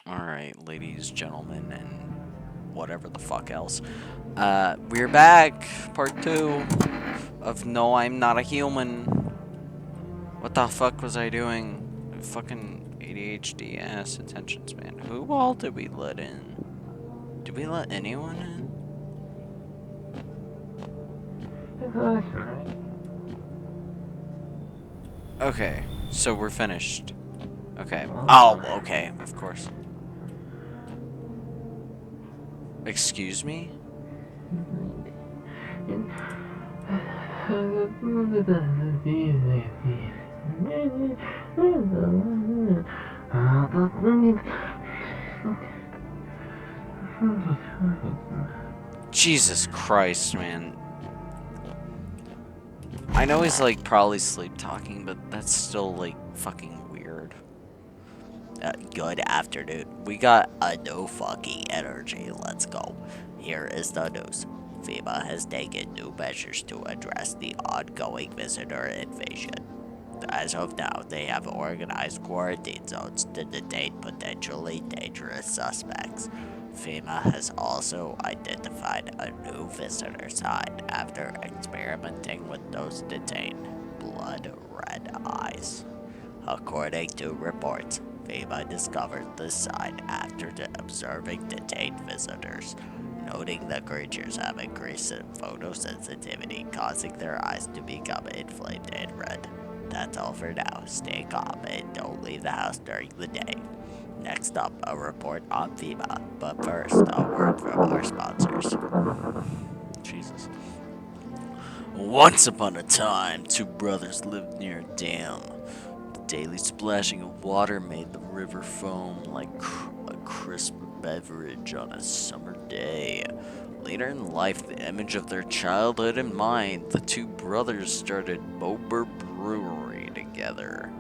Alright, ladies, gentlemen, and whatever the fuck else. We're back! Part 2 of No, I'm Not a Human. What the fuck was I doing? Fucking ADHD ass attention span. Who all did we let in? Did we let anyone in? Okay, so we're finished. Okay. Oh, okay, of course. Excuse me? Jesus Christ, man. I know he's like probably sleep talking, but that's still like fucking weird. Good afternoon. We got a no fucking energy. Let's go. Here is the news. FEMA has taken new measures to address the ongoing visitor invasion. As of now, they have organized quarantine zones to detain potentially dangerous suspects. FEMA has also identified a new visitor sign after experimenting with those detained: blood red eyes. According to reports, FEMA discovered this sign after observing detained visitors, noting the creatures have increased in photosensitivity, causing their eyes to become inflamed and red. That's all for now. Stay calm and don't leave the house during the day. Next up, a report on FEMA. But first, a word from our sponsors. Jesus. Once upon a time, two brothers lived near a dam. The daily splashing of water made the river foam like a crisp beverage on a summer day. Later in life, the image of their childhood in mind, the two brothers started Bober Brewery together.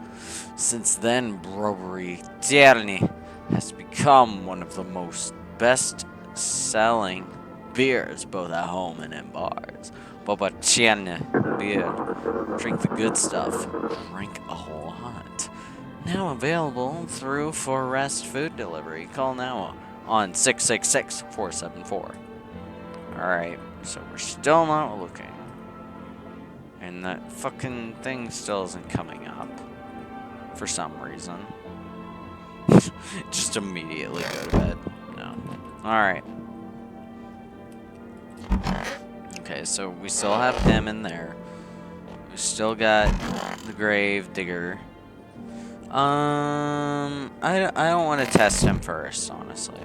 Since then, Brewery Terni has become one of the most best-selling beers, both at home and in bars. Boba Terni beer. Drink the good stuff. Drink a whole lot. Now available through Forest Food Delivery. Call now on 666-474. Alright, so we're still not looking. And that fucking thing still isn't coming up. For some reason. Just immediately go to bed. No. Alright. Okay, so we still have him in there. We still got the grave digger. I don't want to test him first, honestly.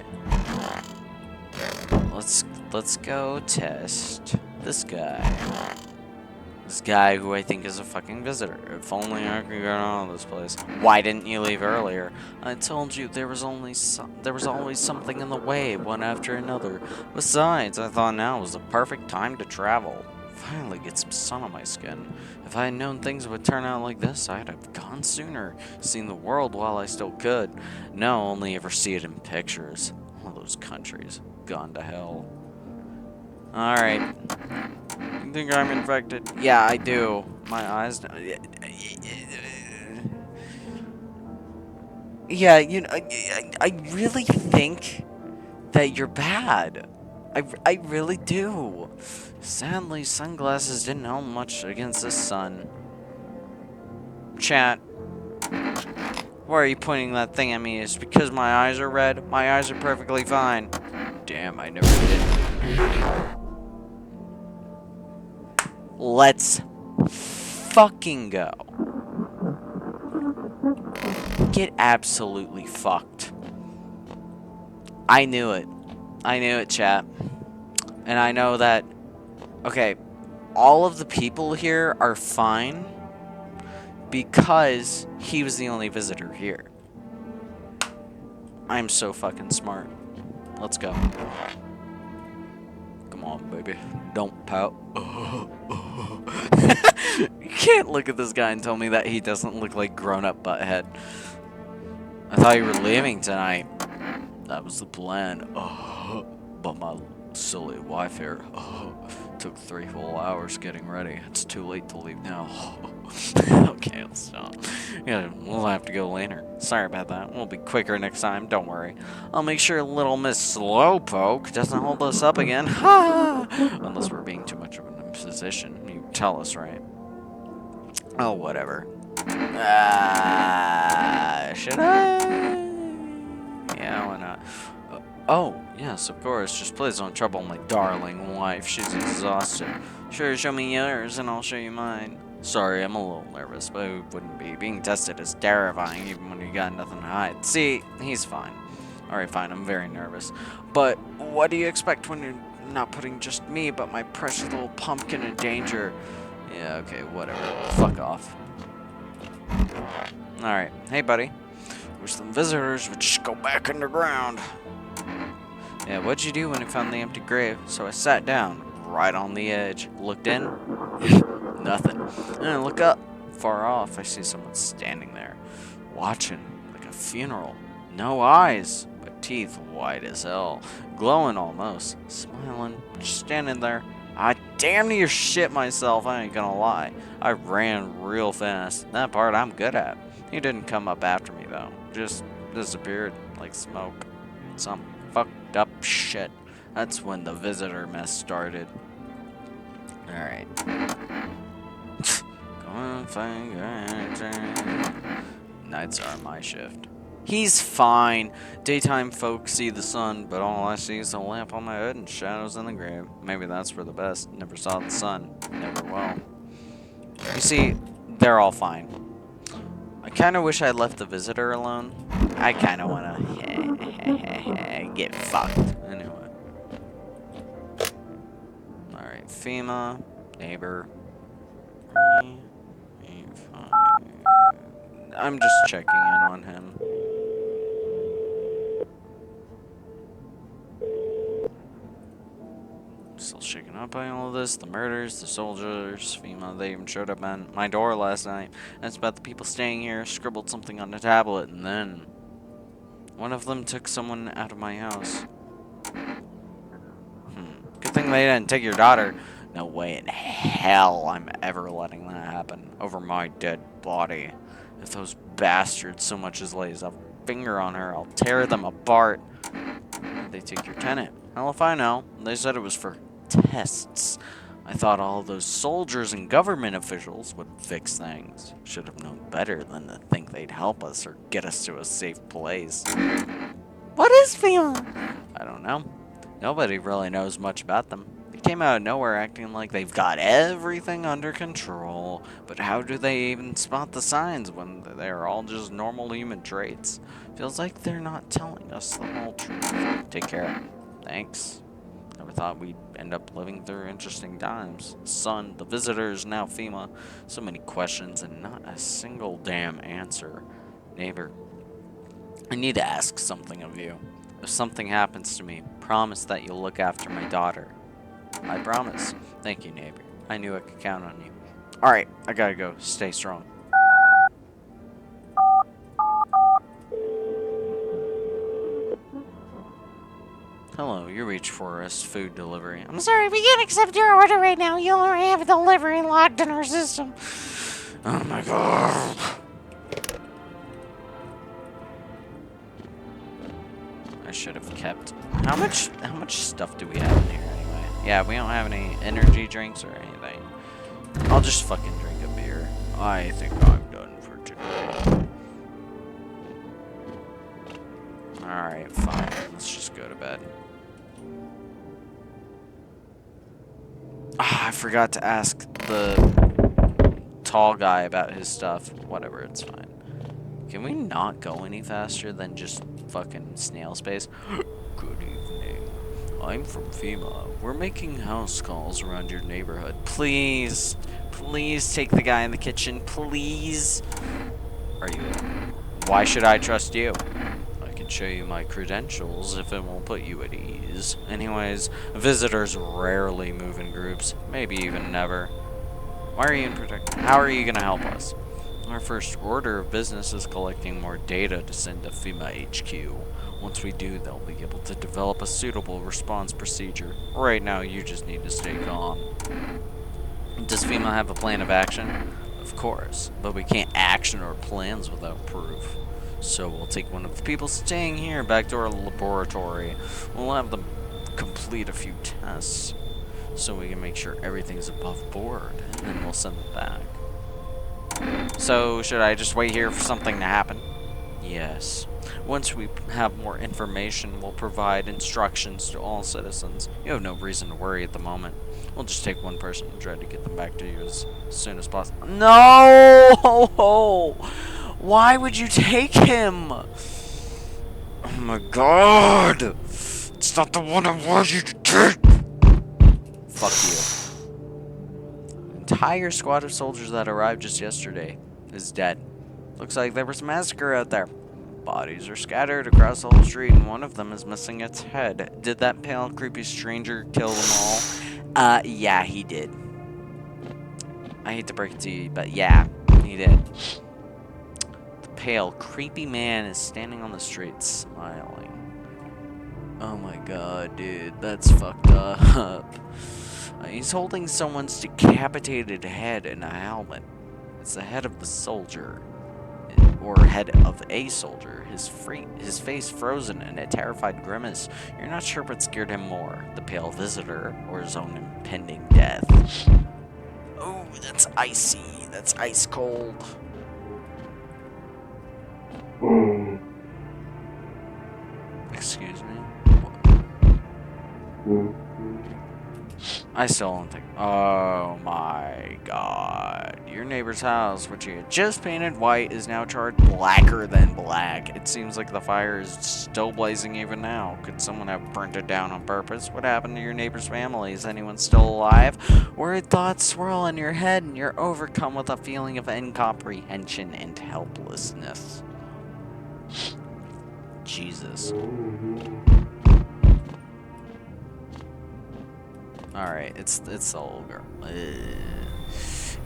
Let's go test this guy. This guy who I think is a fucking visitor. If only I could get out of this place. Why didn't you leave earlier? I told you there was always something in the way, one after another. Besides, I thought now was the perfect time to travel. Finally get some sun on my skin. If I had known things would turn out like this, I'd have gone sooner, seen the world while I still could. Now I only ever see it in pictures. All those countries gone to hell. Alright. You think I'm infected? Yeah, I do. My eyes... Yeah, you know, I really think that you're bad. I really do. Sadly, sunglasses didn't help much against the sun. Chat. Why are you pointing that thing at me? It's because my eyes are red. My eyes are perfectly fine. Damn, I never did. Let's fucking go. Get absolutely fucked. I knew it. I knew it, chat. And I know that... Okay, all of the people here are fine because he was the only visitor here. I'm so fucking smart. Let's go. Come on, baby. Don't pout. You can't look at this guy and tell me that he doesn't look like grown-up butthead. I thought you were leaving tonight. That was the plan. But my silly wife here Took 3 whole hours getting ready. It's too late to leave now. Okay, I'll stop. Yeah, we'll have to go later. Sorry about that. We'll be quicker next time, don't worry. I'll make sure little Miss Slowpoke doesn't hold us up again. Ha! Unless we're being too much of an imposition. You tell us, right? Oh, whatever. Should I? Yeah, why not? Oh, yes, of course. Just please don't trouble my darling wife. She's exhausted. Sure, show me yours, and I'll show you mine. Sorry, I'm a little nervous, but who wouldn't be? Being tested is terrifying, even when you got nothing to hide. See, he's fine. Alright, fine, I'm very nervous. But what do you expect when you're not putting just me, but my precious little pumpkin in danger? Yeah, okay, whatever. Fuck off. Alright, hey, buddy. Wish them visitors would just go back underground. Yeah, what'd you do when you found the empty grave? So I sat down, right on the edge, looked in, nothing. And I look up, far off, I see someone standing there, watching, like a funeral. No eyes, but teeth white as hell, glowing almost, smiling, just standing there. I damn near shit myself, I ain't gonna lie. I ran real fast. That part I'm good at. He didn't come up after me though, just disappeared like smoke. Some fucked up shit. That's when the visitor mess started. Alright. Nights are my shift. He's fine. Daytime folks see the sun, but all I see is a lamp on my head and shadows in the grave. Maybe that's for the best. Never saw the sun. Never will. You see, they're all fine. I kind of wish I left the visitor alone. I kind of want to get fucked. Anyway. Alright, FEMA, neighbor. I'm just checking in on him. Still shaken up by all of this. The murders, the soldiers, FEMA, they even showed up at my door last night. That's about the people staying here, scribbled something on the tablet, and then one of them took someone out of my house. Good thing they didn't take your daughter. No way in hell I'm ever letting that happen over my dead body. If those bastards so much as lays a finger on her, I'll tear them apart. Why'd they take your tenant? Hell if I know. They said it was for tests. I thought all those soldiers and government officials would fix things. Should have known better than to think they'd help us or get us to a safe place. What is FEMA? I don't know. Nobody really knows much about them. They came out of nowhere acting like they've got everything under control. But how do they even spot the signs when they're all just normal human traits? Feels like they're not telling us the whole truth. Take care. Thanks. Never thought we'd end up living through interesting times. Son, the visitors, now FEMA. So many questions and not a single damn answer. Neighbor, I need to ask something of you. If something happens to me, promise that you'll look after my daughter. I promise. Thank you, neighbor. I knew I could count on you. Alright, I gotta go. Stay strong. Hello, you reached Forest Food Delivery. I'm sorry, we can't accept your order right now. You already have a delivery locked in our system. Oh my god. I should have kept. How much stuff do we have in here anyway? Yeah, we don't have any energy drinks or anything. I'll just fucking drink a beer. I think I'm done for today. Alright, fine. Let's just go to bed. Ah, I forgot to ask the tall guy about his stuff. Whatever, it's fine. Can we not go any faster than just fucking snail space? Good evening. I'm from FEMA. We're making house calls around your neighborhood. Please, please take the guy in the kitchen. Please. Are you? Why should I trust you? I can show you my credentials if it won't put you at ease. Anyways, visitors rarely move in groups. Maybe even never. Why are you in protect? How are you gonna help us? Our first order of business is collecting more data to send to FEMA HQ. Once we do, they'll be able to develop a suitable response procedure. Right now, you just need to stay calm. Does FEMA have a plan of action? Of course, but we can't action our plans without proof. So we'll take one of the people staying here back to our laboratory. We'll have them complete a few tests so we can make sure everything's above board, and then we'll send them back. So, should I just wait here for something to happen? Yes. Once we have more information, we'll provide instructions to all citizens. You have no reason to worry at the moment. We'll just take one person and try to get them back to you as soon as possible. No! Why would you take him? Oh my god! It's not the one I want you to take! Fuck you. The entire squad of soldiers that arrived just yesterday is dead. Looks like there was a massacre out there. Bodies are scattered across the whole street, and one of them is missing its head. Did that pale, creepy stranger kill them all? Yeah, he did. I hate to break it to you, but yeah, he did. The pale, creepy man is standing on the street, smiling. Oh my god, dude, that's fucked up. He's holding someone's decapitated head in a helmet. It's the head of the soldier. Or head of a soldier, his face frozen in a terrified grimace. You're not sure what scared him more, the pale visitor or his own impending death. Oh, that's icy. That's ice cold. Excuse me? I still don't think. Oh my god. Your neighbor's house, which you had just painted white, is now charred blacker than black. It seems like the fire is still blazing even now. Could someone have burnt it down on purpose? What happened to your neighbor's family? Is anyone still alive? Worried thoughts swirl in your head, and you're overcome with a feeling of incomprehension and helplessness. Jesus. Alright, it's the old girl.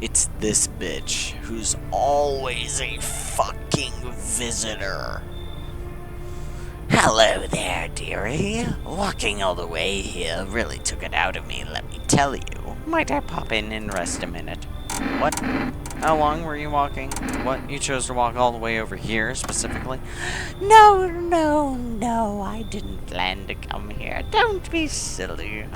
It's this bitch who's always a fucking visitor. Hello there, dearie. Walking all the way here really took it out of me, let me tell you. Might I pop in and rest a minute? What? How long were you walking? What? You chose to walk all the way over here, specifically? No, I didn't plan to come here. Don't be silly.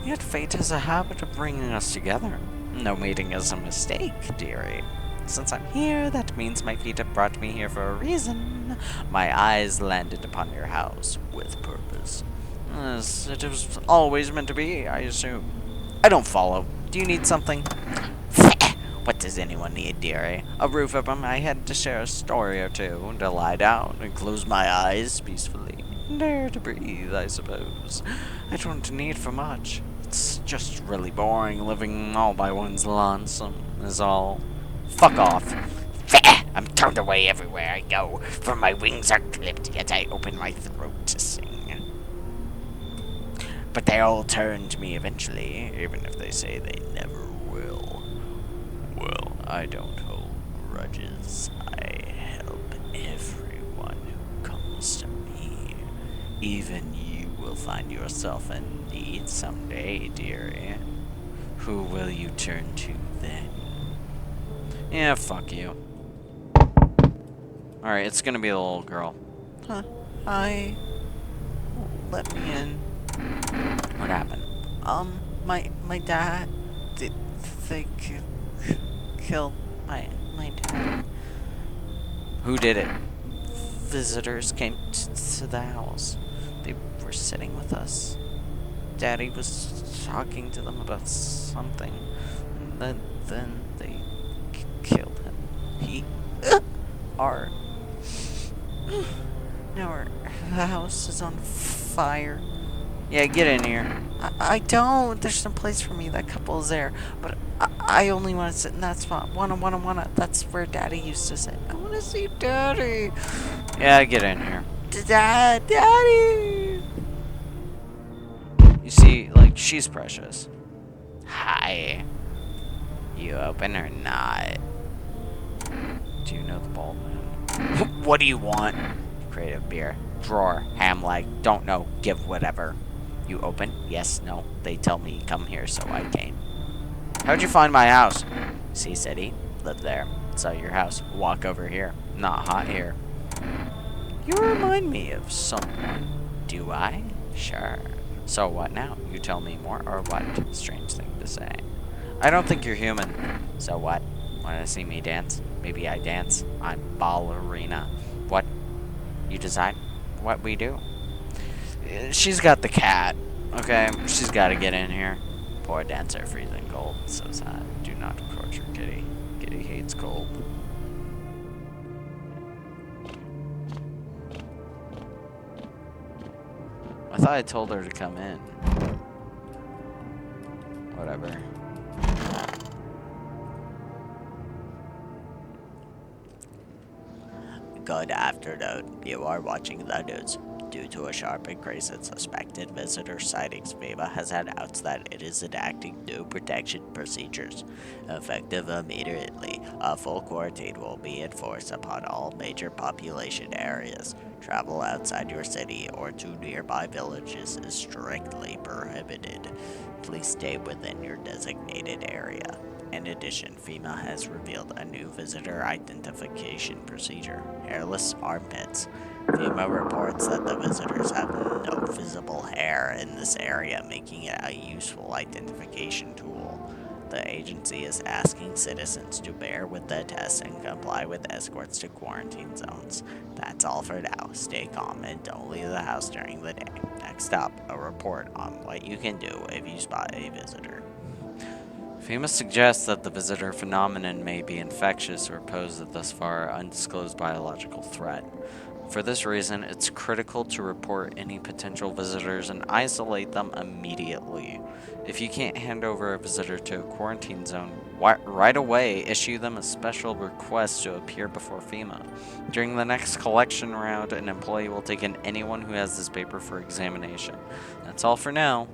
Yet fate has a habit of bringing us together. No meeting is a mistake, dearie. Since I'm here, that means my feet have brought me here for a reason. My eyes landed upon your house with purpose. As it was always meant to be, I assume. I don't follow. Do you need something? What does anyone need, dearie? A roof over my head to share a story or two, to lie down and close my eyes peacefully. Dare to breathe, I suppose. I don't need for much. It's just really boring living all by one's lonesome, is all. Fuck off. I'm turned away everywhere I go, for my wings are clipped, yet I open my throat to sing. But they all turn to me eventually, even if they say they never will. Well, I don't hold grudges. I help everyone who comes to me. Even you will find yourself in need someday, dearie. Who will you turn to then? Yeah, fuck you. Alright, it's gonna be a little girl. Huh? Hi. Let me in. What happened? My dad... They killed my dad. Who did it? Visitors came to the house. They were sitting with us. Daddy was talking to them about something. And then they killed him. Now the house is on fire. Yeah, get in here. I don't. There's no place for me. That couple is there. But I only want to sit in that spot. Wanna. That's where Daddy used to sit. I want to see Daddy. Yeah, get in here. Daddy. You see, like, she's precious. Hi. You open or not? Do you know the bald man? What do you want? Crate of beer. Drawer. Ham leg. Don't know. Give whatever. You open? Yes, no. They tell me come here, so I came. How'd you find my house? Sea City. Live there. So your house. Walk over here. Not hot here. You remind me of someone. Do I? Sure. So what now? You tell me more, or what? Strange thing to say. I don't think you're human. So what? Wanna see me dance? Maybe I dance. I'm ballerina. What? You decide what we do? She's got the cat. Okay, she's gotta get in here. Poor dancer, freezing cold. So sad. Do not approach her, Kitty. Kitty hates cold. I thought I told her to come in. Whatever. Good afternoon. You are watching the news. Due to a sharp increase in suspected visitor sightings, FEMA has announced that it is enacting new protection procedures. Effective immediately, a full quarantine will be enforced upon all major population areas. Travel outside your city or to nearby villages is strictly prohibited. Please stay within your designated area. In addition, FEMA has revealed a new visitor identification procedure: hairless armpits. FEMA reports that the visitors have no visible hair in this area, making it a useful identification tool. The agency is asking citizens to bear with the test and comply with escorts to quarantine zones. That's all for now. Stay calm and don't leave the house during the day. Next up, a report on what you can do if you spot a visitor. FEMA suggests that the visitor phenomenon may be infectious or pose a thus far undisclosed biological threat. For this reason, it's critical to report any potential visitors and isolate them immediately. If you can't hand over a visitor to a quarantine zone, right away issue them a special request to appear before FEMA. During the next collection round, an employee will take in anyone who has this paper for examination. That's all for now.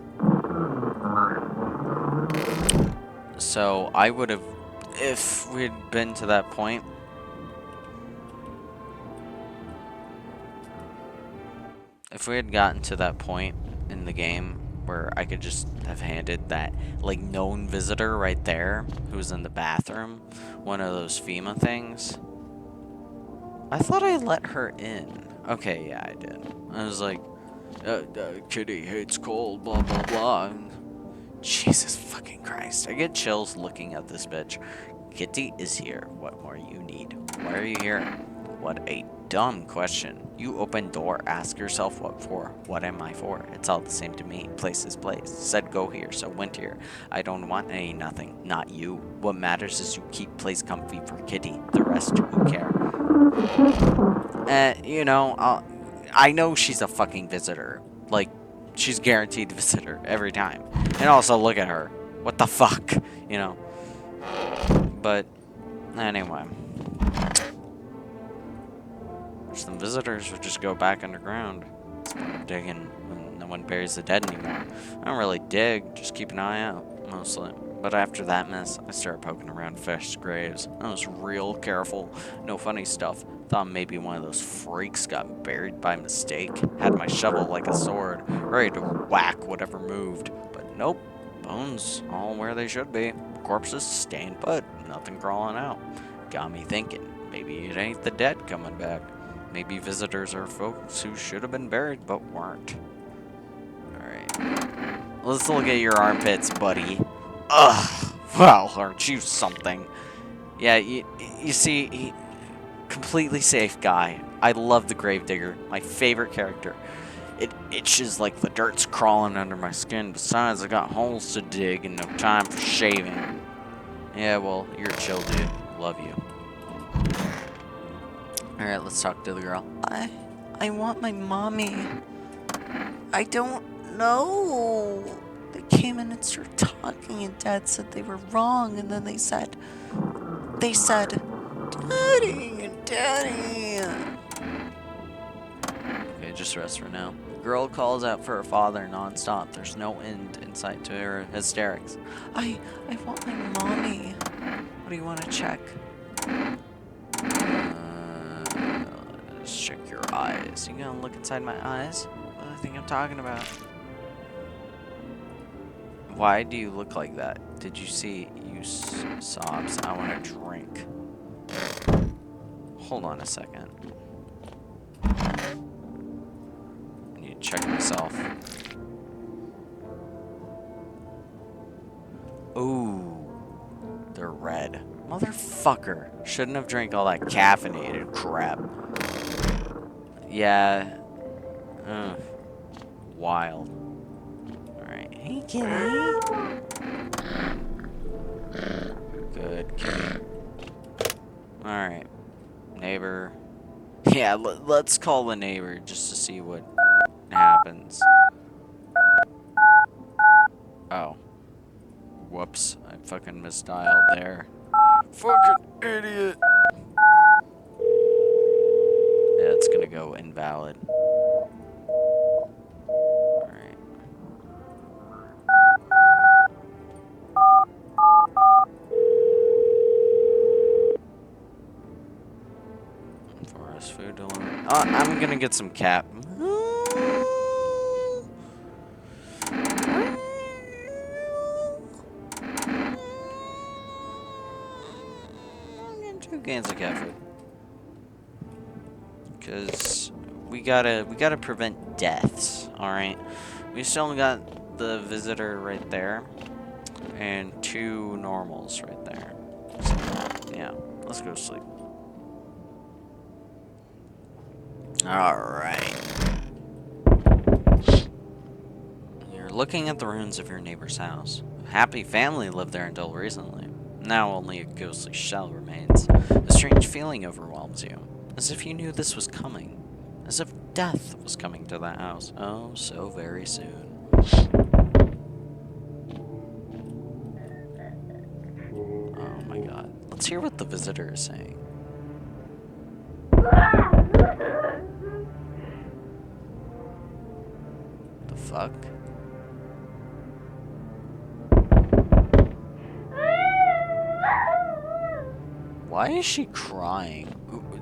So I would have, if we had been to that point, if we had gotten to that point in the game where I could just have handed that, like, known visitor right there who's in the bathroom one of those FEMA things. I thought I let her in. Okay, yeah, I did. I was like, Kitty hates cold, blah, blah, blah. Jesus fucking Christ. I get chills looking at this bitch. Kitty is here. What more you need? Why are you here? What a dumb question. You open door, ask yourself what for. What am I for? It's all the same to me. Place is place. Said go here, so went here. I don't want any nothing. Not you. What matters is you keep place comfy for Kitty. The rest, who care? You know, I know she's a fucking visitor. Like, she's guaranteed visitor every time. And also, look at her. What the fuck? You know? But, anyway. Some visitors would just go back underground. Digging when no one buries the dead anymore. I don't really dig, just keep an eye out, mostly. But after that mess, I started poking around fish graves. I was real careful. No funny stuff. Thought maybe one of those freaks got buried by mistake. Had my shovel like a sword, ready to whack whatever moved. But nope, bones all where they should be. Corpses staying put, nothing crawling out. Got me thinking, maybe it ain't the dead coming back. Maybe visitors are folks who should have been buried but weren't. Alright. Let's look at your armpits, buddy. Ugh. Well, aren't you something? Yeah, you see, completely safe guy. I love the Gravedigger. My favorite character. It itches like the dirt's crawling under my skin. Besides, I got holes to dig and no time for shaving. Yeah, well, you're a chill dude. Love you. Alright, let's talk to the girl. I want my mommy. I don't know. They came in and started talking and Dad said they were wrong and then they said, Daddy, Daddy. Okay, just rest for now. The girl calls out for her father nonstop. There's no end in sight to her hysterics. I want my mommy. What do you want to check? Let's check your eyes. You gonna look inside my eyes? What do you think I'm talking about? Why do you look like that? Did you see you sobs? I want to drink. Hold on a second. I need to check myself. Ooh, they're red. Motherfucker. Shouldn't have drank all that caffeinated crap. Yeah. Wild. Alright. Hey, kitty. Good kitty. Alright. Neighbor. Yeah, let's call the neighbor just to see what happens. Oh. Whoops. I fucking misdialed there. Fucking idiot. Yeah, it's gonna go invalid. Alright. Forest food delivery. I'm gonna get some cat. I'm getting 2 cans of cat food. Because we gotta prevent deaths. All right. We still got the visitor right there, and 2 normals right there. So, yeah, let's go to sleep. All right. You're looking at the ruins of your neighbor's house. A happy family lived there until recently. Now only a ghostly shell remains. A strange feeling overwhelms you. As if you knew this was coming. As if death was coming to the house. Oh, so very soon. Oh my god. Let's hear what the visitor is saying. The fuck? Why is she crying?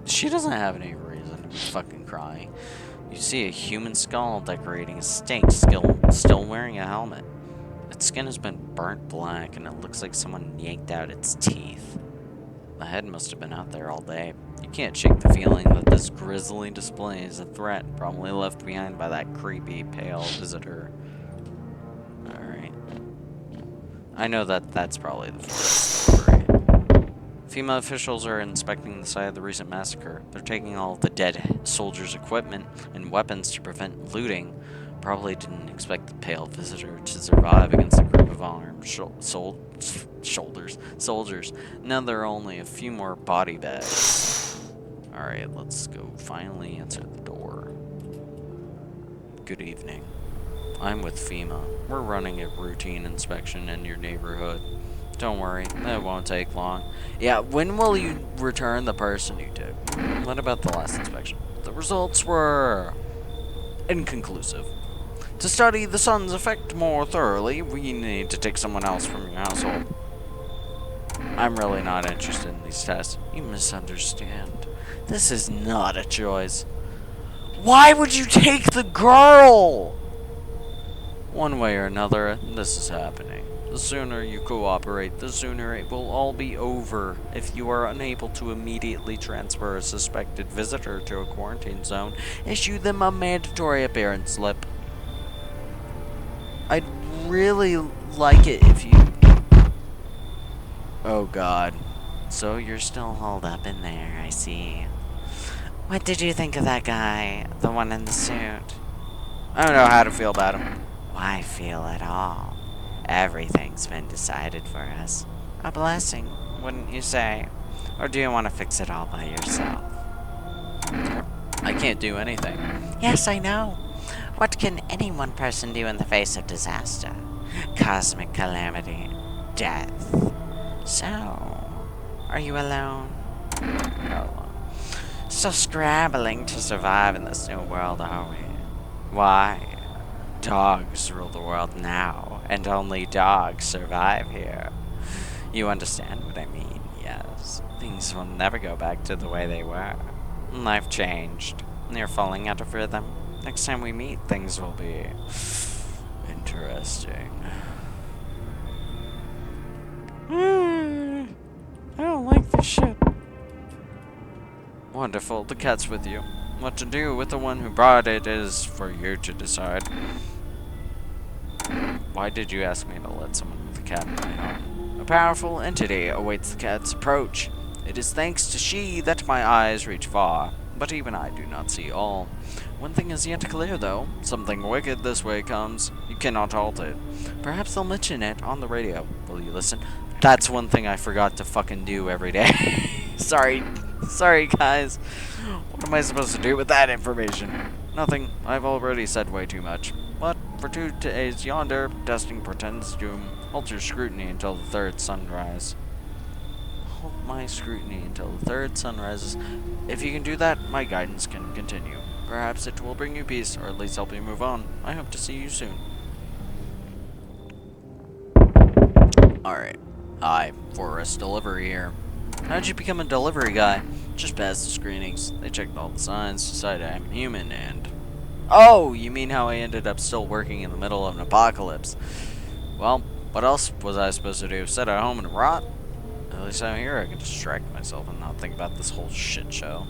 She doesn't have any reason to be fucking crying. You see a human skull decorating a stake, still wearing a helmet. Its skin has been burnt black, and it looks like someone yanked out its teeth. The head must have been out there all day. You can't shake the feeling that this grisly display is a threat, probably left behind by that creepy, pale visitor. Alright. I know that's probably the forest story. FEMA officials are inspecting the site of the recent massacre. They're taking all of the dead soldiers' equipment and weapons to prevent looting. Probably didn't expect the pale visitor to survive against a group of armed soldiers. Now there are only a few more body bags. Alright, let's go finally answer the door. Good evening. I'm with FEMA. We're running a routine inspection in your neighborhood. Don't worry, it won't take long. Yeah, when will you return the person you took? What about the last inspection? The results were inconclusive. To study the sun's effect more thoroughly, we need to take someone else from your household. I'm really not interested in these tests. You misunderstand. This is not a choice. Why would you take the girl? One way or another, this is happening. The sooner you cooperate, the sooner it will all be over. If you are unable to immediately transfer a suspected visitor to a quarantine zone, issue them a mandatory appearance slip. I'd really like it if you... Oh god. So you're still holed up in there, I see. What did you think of that guy? The one in the suit? I don't know how to feel about him. Why feel at all? Everything's been decided for us. A blessing, wouldn't you say? Or do you want to fix it all by yourself? I can't do anything. Yes, I know. What can any one person do in the face of disaster? Cosmic calamity. Death. So, are you alone? How long? Still scrambling to survive in this new world, are we? Why? Dogs rule the world now, and only dogs survive here. You understand what I mean, yes. Things will never go back to the way they were. Life changed. and you're falling out of rhythm. Next time we meet, things will be interesting. I don't like this shit. Wonderful, the cat's with you. What to do with the one who brought it is for you to decide. Why did you ask me to let someone with a cat in my home? A powerful entity awaits the cat's approach. It is thanks to she that my eyes reach far, but even I do not see all. One thing is yet clear, though. Something wicked this way comes. You cannot halt it. Perhaps they'll mention it on the radio. Will you listen? That's one thing I forgot to fucking do every day. Sorry, guys. What am I supposed to do with that information? Nothing. I've already said way too much. But for 2 days yonder, testing pretends doom. Hold your scrutiny until the third sunrise. Hold my scrutiny until the third sun rises. If you can do that, my guidance can continue. Perhaps it will bring you peace, or at least help you move on. I hope to see you soon. Alright. Hi, Forrest Delivery here. How'd you become a delivery guy? Just passed the screenings. They checked all the signs, decided I'm human, and... Oh, you mean how I ended up still working in the middle of an apocalypse? Well, what else was I supposed to do? Sit at home and rot? At least out here I can distract myself and not think about this whole shit show.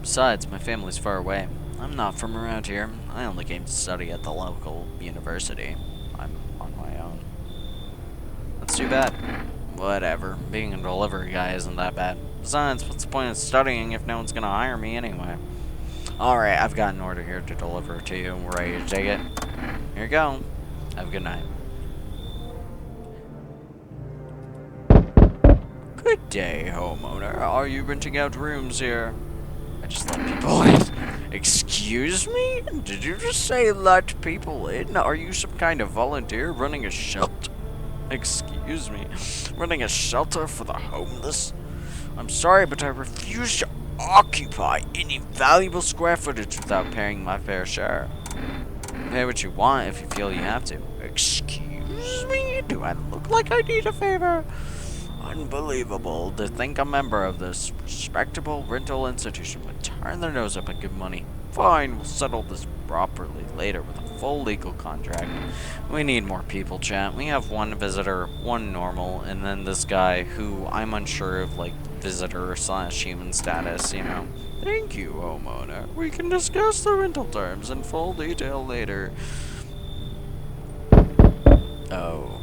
Besides, my family's far away. I'm not from around here. I only came to study at the local university. I'm on my own. That's too bad. Whatever. Being a delivery guy isn't that bad. Besides, what's the point of studying if no one's gonna hire me anyway? Alright, I've got an order here to deliver to you. We're ready to take it. Here you go. Have a good night. Good day, homeowner. Are you renting out rooms here? I just let people in. Excuse me? Did you just say let people in? Are you some kind of volunteer running a shelter? Excuse me? Running a shelter for the homeless? I'm sorry, but I refuse to occupy any valuable square footage without paying my fair share. Pay what you want if you feel you have to. Excuse me? Do I look like I need a favor? Unbelievable to think a member of this respectable rental institution would turn their nose up at good money. Fine, we'll settle this properly later with a full legal contract. We need more people, chat. We have one visitor, one normal, and then this guy who I'm unsure of, like, visitor / human status, you know. Thank you, homeowner. We can discuss the rental terms in full detail later. Oh.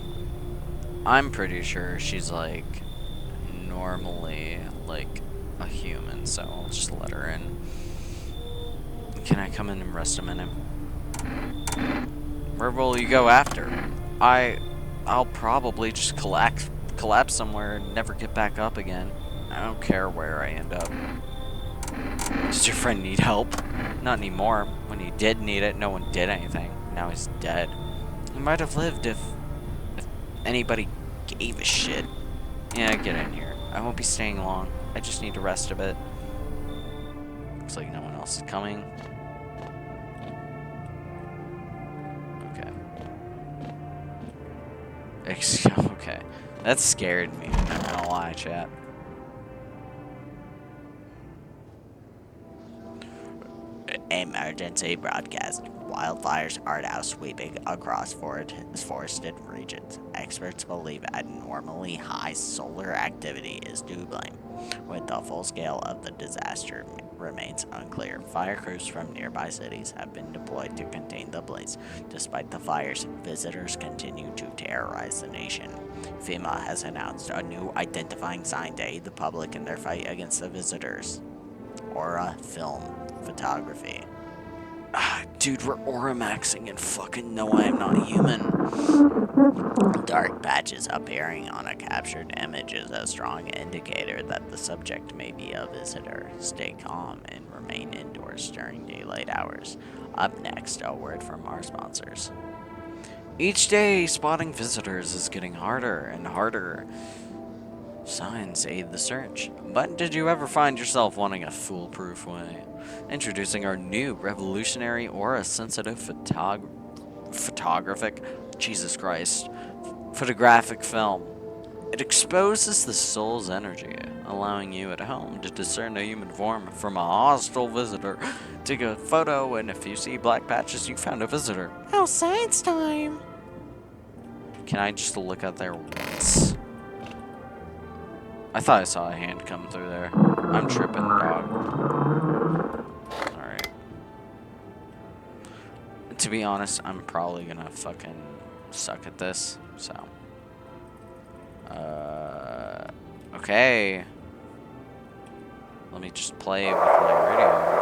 I'm pretty sure she's, like, normally, like, a human, so I'll just let her in. Can I come in and rest a minute? Where will you go after? I'll probably just collapse somewhere and never get back up again. I don't care where I end up. Does your friend need help? Not anymore. When he did need it, no one did anything. Now he's dead. He might have lived if anybody gave a shit. Yeah, get in here. I won't be staying long. I just need to rest a bit. Looks like no one else is coming. Okay. That scared me. I'm not gonna lie, chat. Emergency broadcast. Wildfires are now sweeping across forested regions. Experts believe abnormally high solar activity is to blame, with the full scale of the disaster remains unclear. Fire crews from nearby cities have been deployed to contain the blaze. Despite the fires, visitors continue to terrorize the nation. FEMA has announced a new identifying sign to aid the public in their fight against the visitors. Aura Film Photography. Dude, we're aura maxing and fucking no, I am not human. Dark patches appearing on a captured image is a strong indicator that the subject may be a visitor. Stay calm and remain indoors during daylight hours. Up next, a word from our sponsors. Each day, spotting visitors is getting harder and harder. Signs aid the search. But did you ever find yourself wanting a foolproof way? Introducing our new revolutionary aura-sensitive photographic film. It exposes the soul's energy, allowing you at home to discern a human form from a hostile visitor. Take a photo, and if you see black patches, you found a visitor. Oh, science time! Can I just look out there once? I thought I saw a hand come through there. I'm tripping, dog. Alright. To be honest, I'm probably gonna fucking suck at this, so. Okay. Let me just play with my radio.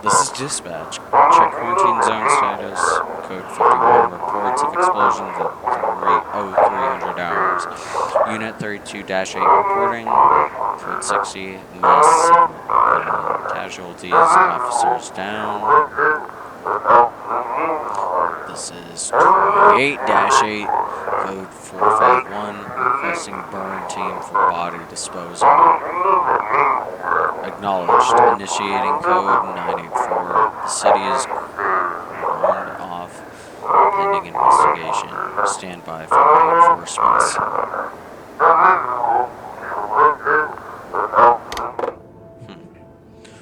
This is dispatch. Check quarantine zone status. Code 51. Reports of explosions at 300 hours. Unit 32-8 reporting. Code 60. Mass casualties. Officers down. This is 28-8. Code 451. Requesting burn team for body disposal. Acknowledged. Initiating code 984. The city is warned off. Pending investigation. Stand by for reinforcements.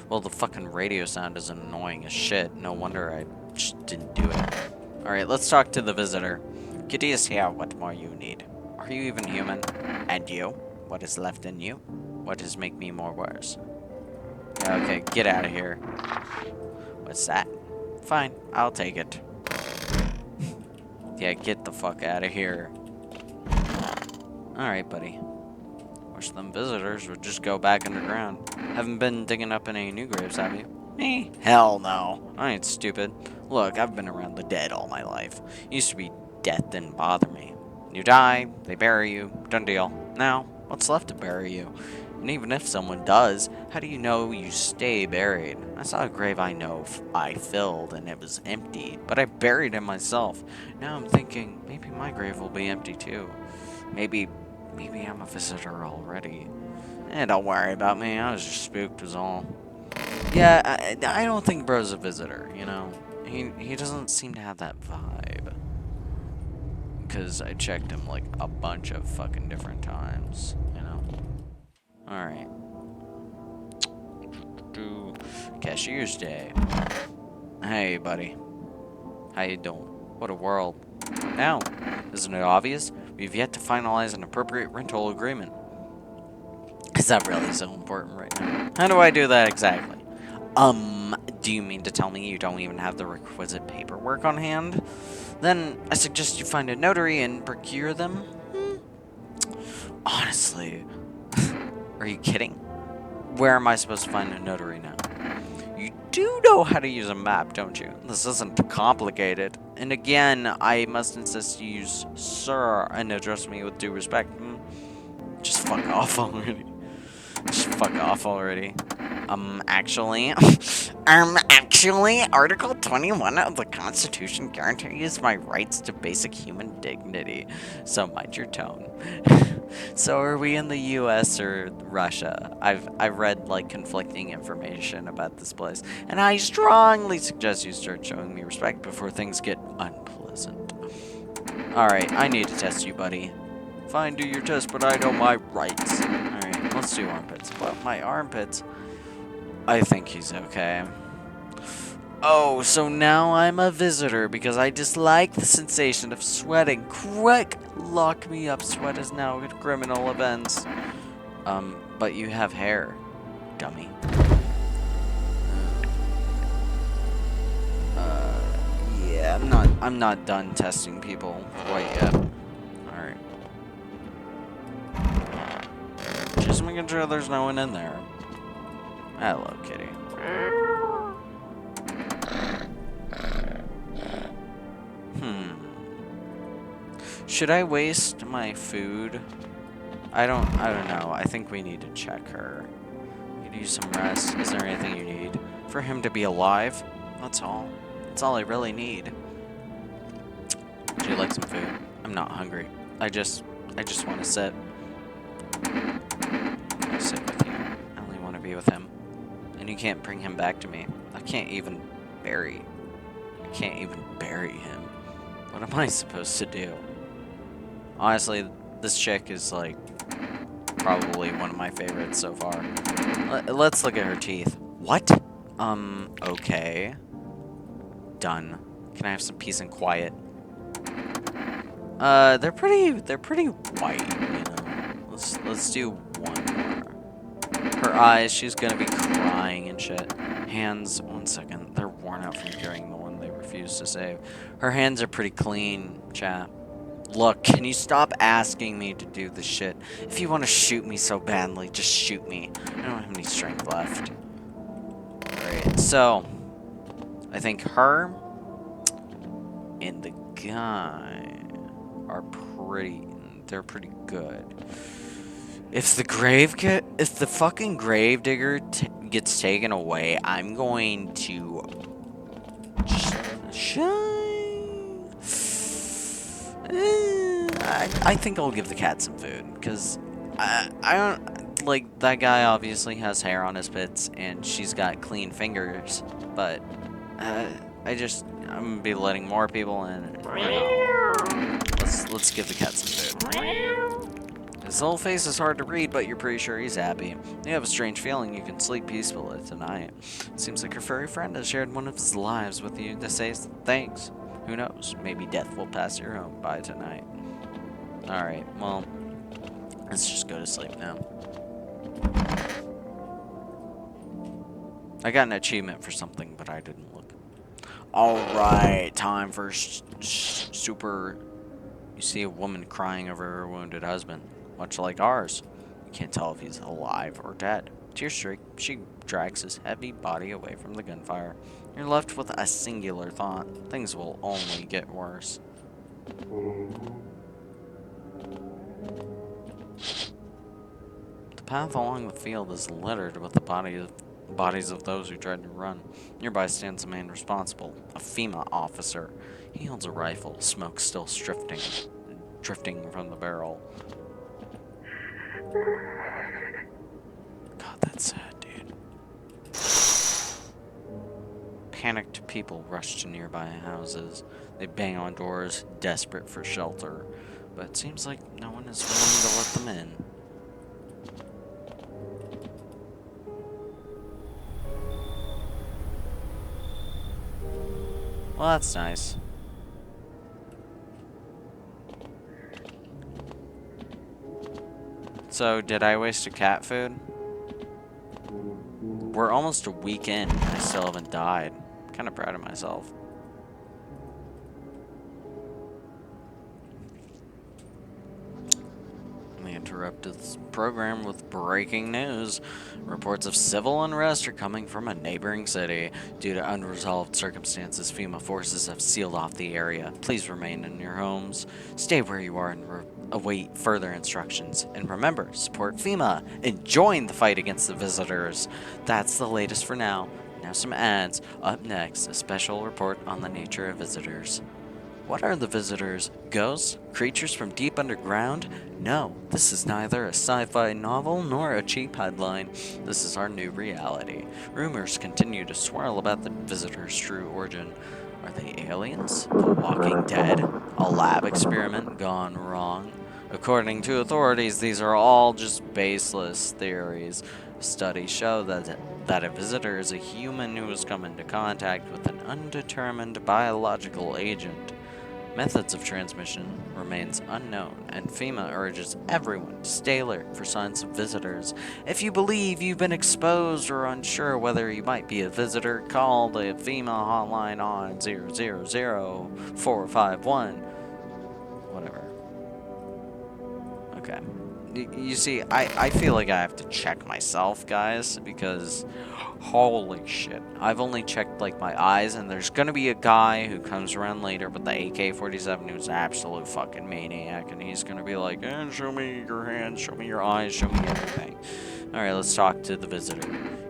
Well, the fucking radio sound is annoying as shit. No wonder I just didn't do it. Alright, let's talk to the visitor. Kitty is here. What more you need? Are you even human? And you? What is left in you? What does make me more worse? Yeah, okay, get out of here. What's that? Fine, I'll take it. Yeah, get the fuck out of here. Alright, buddy. Wish them visitors would just go back underground. Haven't been digging up any new graves, have you? Me? Hell no. I ain't stupid. Look, I've been around the dead all my life. Used to be death didn't bother me. You die, they bury you, done deal. Now, what's left to bury you? And even if someone does, how do you know you stay buried? I saw a grave I know I filled and it was empty, but I buried it myself. Now I'm thinking, maybe my grave will be empty too. Maybe I'm a visitor already. Don't worry about me, I was just spooked was all. Yeah, I don't think bro's a visitor, you know? He doesn't seem to have that vibe. Because I checked him like a bunch of fucking different times, you know? Alright. Cashier's Day. Hey, buddy. How you doing? What a world. Now, isn't it obvious? We've yet to finalize an appropriate rental agreement. Is that really so important right now? How do I do that exactly? Do you mean to tell me you don't even have the requisite paperwork on hand? Then I suggest you find a notary and procure them. Honestly. Are you kidding? Where am I supposed to find a notary now? You do know how to use a map, don't you? This isn't complicated. And again, I must insist you use sir and address me with due respect. Just fuck off already. Just fuck off already. Actually, Article 21 of the Constitution guarantees my rights to basic human dignity. So mind your tone. So are we in the US or Russia? I've read like conflicting information about this place, and I strongly suggest you start showing me respect before things get unpleasant. Alright, I need to test you, buddy. Fine, do your test, but I know my rights. Alright, let's do armpits. What, my armpits? I think he's okay. Oh, so now I'm a visitor because I dislike the sensation of sweating. Quick, lock me up. Sweat is now a criminal offense. But you have hair, dummy. Yeah, I'm not done testing people quite yet. Alright. Just making sure there's no one in there. Hello, kitty. Should I waste my food? I don't know. I think we need to check her. We could use some rest. Is there anything you need? For him to be alive? That's all. That's all I really need. Would you like some food? I'm not hungry. I just want to sit. I'll sit with you. I only want to be with him. And you can't bring him back to me. I can't even bury him. What am I supposed to do? Honestly, this chick is like probably one of my favorites so far. Let's look at her teeth. What? Okay. Done. Can I have some peace and quiet? They're pretty white, you know. Let's do one more. Her eyes, she's gonna be crying and shit. Hands, one second. They're worn out from carrying the one they refused to save. Her hands are pretty clean, chat. Look, can you stop asking me to do this shit? If you want to shoot me so badly, just shoot me. I don't have any strength left. Alright, so I think her and the guy are they're pretty good. If the fucking gravedigger gets taken away, I'm going to I think I'll give the cat some food, because I don't, like, that guy obviously has hair on his pits, and she's got clean fingers, but, I'm gonna be letting more people in, you know. Let's give the cat some food. His whole face is hard to read, but you're pretty sure he's happy. You have a strange feeling you can sleep peacefully tonight. Seems like your furry friend has shared one of his lives with you to say thanks. Who knows? Maybe death will pass your home by tonight. Alright, well, let's just go to sleep now. I got an achievement for something, but I didn't look. Alright, time for super... You see a woman crying over her wounded husband, much like ours. You can't tell if he's alive or dead. Tear streak, she drags his heavy body away from the gunfire. You're left with a singular thought. Things will only get worse. The path along the field is littered with the bodies of those who tried to run. Nearby stands a man responsible, a FEMA officer. He holds a rifle, smoke still drifting from the barrel. God, that's sad, dude. Panicked people rush to nearby houses. They bang on doors, desperate for shelter. But it seems like no one is willing to let them in. Well, that's nice. So, did I waste a cat food? We're almost a week in, and I still haven't died. I'm kind of proud of myself. Let me interrupt this program with breaking news. Reports of civil unrest are coming from a neighboring city. Due to unresolved circumstances, FEMA forces have sealed off the area. Please remain in your homes. Stay where you are and await further instructions. And remember, support FEMA and join the fight against the visitors. That's the latest for now. Now some ads. Up next, a special report on the nature of visitors. What are the visitors? Ghosts? Creatures from deep underground? No, this is neither a sci-fi novel nor a cheap headline. This is our new reality. Rumors continue to swirl about the visitors' true origin. Are they aliens? The Walking Dead? A lab experiment gone wrong? According to authorities, these are all just baseless theories. Studies show that a visitor is a human who has come into contact with an undetermined biological agent. Methods of transmission remains unknown, and FEMA urges everyone to stay alert for signs of visitors. If you believe you've been exposed or unsure whether you might be a visitor, call the FEMA hotline on 000-451. Whatever. Okay. You see, I feel like I have to check myself, guys, because holy shit. I've only checked, like, my eyes, and there's gonna be a guy who comes around later with the AK-47 who's an absolute fucking maniac, and he's gonna be like, show me your hands, show me your eyes, show me everything. Alright, let's talk to the visitor.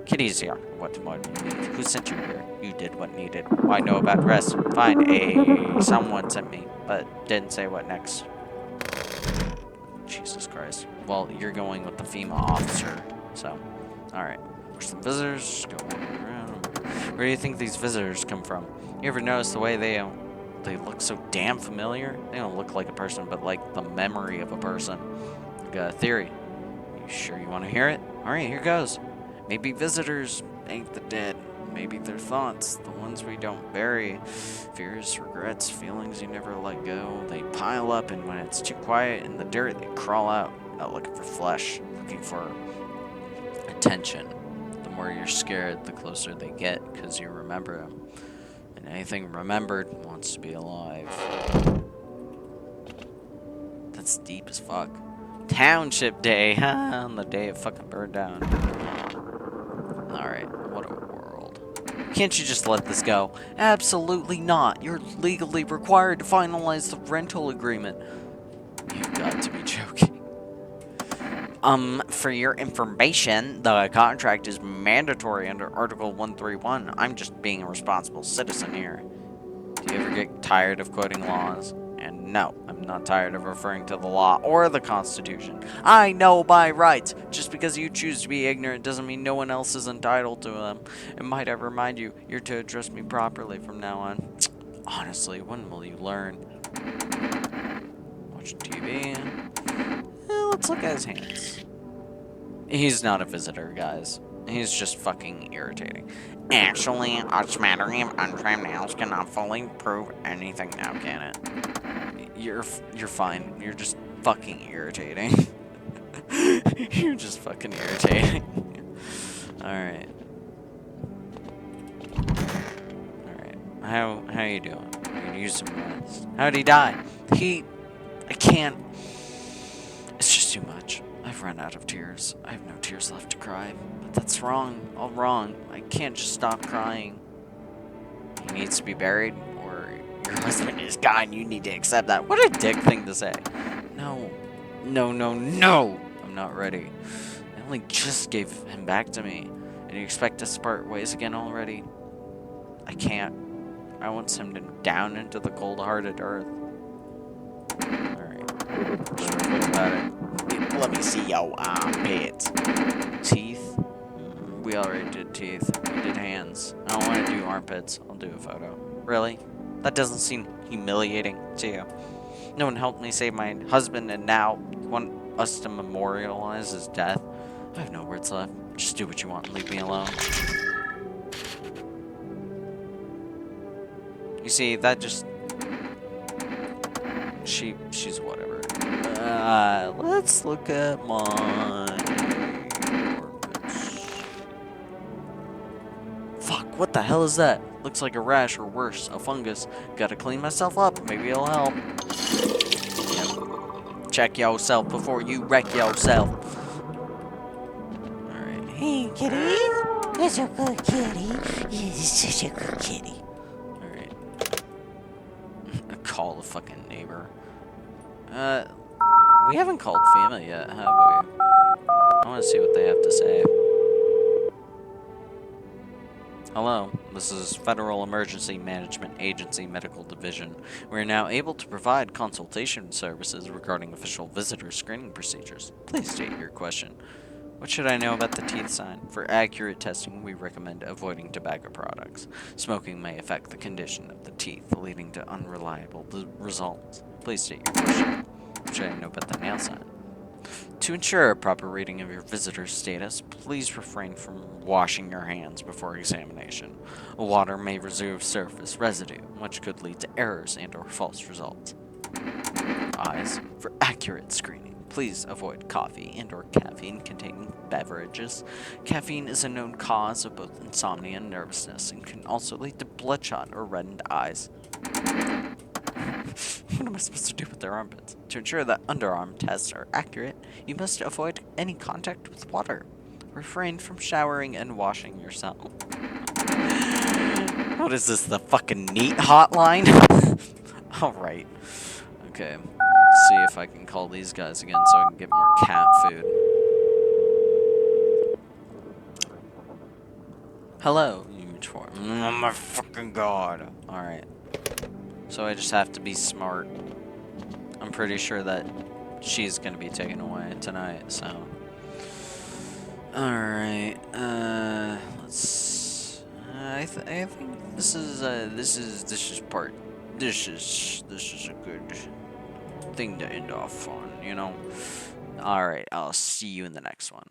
Kitty's here. What more do you need? Who sent you here? You did what needed. I know about rest. Fine, someone sent me, but didn't say what next. Jesus Christ. Well, you're going with the FEMA officer, so, alright. Watch some visitors just go around. Where do you think these visitors come from? You ever notice the way they look so damn familiar? They don't look like a person, but like the memory of a person. I've got a theory. You sure you want to hear it? Alright, here goes. Maybe visitors ain't the dead. Maybe they're thoughts, the ones we don't bury. Fears, regrets, feelings you never let go. They pile up, and when it's too quiet in the dirt, they crawl out looking for flesh, looking for attention. The more you're scared, the closer they get, because you remember them. And anything remembered wants to be alive. That's deep as fuck. Township Day, on the day of fucking bird down. Alright, what a world. Can't you just let this go? Absolutely not. You're legally required to finalize the rental agreement. You've got to be joking. For your information, the contract is mandatory under Article 131. I'm just being a responsible citizen here. Do you ever get tired of quoting laws? And no, I'm not tired of referring to the law or the Constitution. I know my rights. Just because you choose to be ignorant doesn't mean no one else is entitled to them. And might I remind you, you're to address me properly from now on. Honestly, when will you learn? Watch TV. Let's look at his hands. He's not a visitor, guys. He's just fucking irritating. Actually, a smattering of untrimmed nails cannot fully prove anything now, can it? You're fine. You're just fucking irritating. You're just fucking irritating. Alright. Alright. How you doing? I can use some rest. How'd he die? I can't. It's just too much. I've run out of tears. I have no tears left to cry. But that's wrong. All wrong. I can't just stop crying. He needs to be buried, or your husband is gone. You need to accept that. What a dick thing to say. No. No, no, no! I'm not ready. I only just gave him back to me. And you expect us to part ways again already? I can't. I want to send him down into the cold-hearted earth. Alright. Just think about it. Let me see your armpits. Teeth? We already did teeth. We did hands. I don't want to do armpits. I'll do a photo. Really? That doesn't seem humiliating to you. No one helped me save my husband, and now you want us to memorialize his death? I have no words left. Just do what you want and leave me alone. You see, that just... She's whatever. Let's look at my orbits. Fuck, what the hell is that? Looks like a rash, or worse, a fungus. Gotta clean myself up, maybe it'll help. Yep. Check yourself before you wreck yourself. Alright. Hey, kitty. You're so good, kitty. You're such a good kitty. Alright. Call the fucking neighbor. We haven't called FEMA yet, have we? I want to see what they have to say. Hello, this is Federal Emergency Management Agency Medical Division. We are now able to provide consultation services regarding official visitor screening procedures. Please state your question. What should I know about the teeth sign? For accurate testing, we recommend avoiding tobacco products. Smoking may affect the condition of the teeth, leading to unreliable results. Please state your question. What should I know about the nail sign? To ensure a proper reading of your visitor status, please refrain from washing your hands before examination. Water may reserve surface residue, which could lead to errors and/or false results. Eyes. For accurate screening, please avoid coffee and/or caffeine-containing beverages. Caffeine is a known cause of both insomnia and nervousness, and can also lead to bloodshot or reddened eyes. What am I supposed to do with their armpits? To ensure that underarm tests are accurate, you must avoid any contact with water. Refrain from showering and washing yourself. What is this, the fucking NEAT hotline? Alright. Okay. Let's see if I can call these guys again so I can get more cat food. Hello, huge form. Oh my fucking god. Alright. So I just have to be smart. I'm pretty sure that she's gonna be taken away tonight, so... Alright, let's... I think this is part... This is a good thing to end off on, you know? Alright, I'll see you in the next one.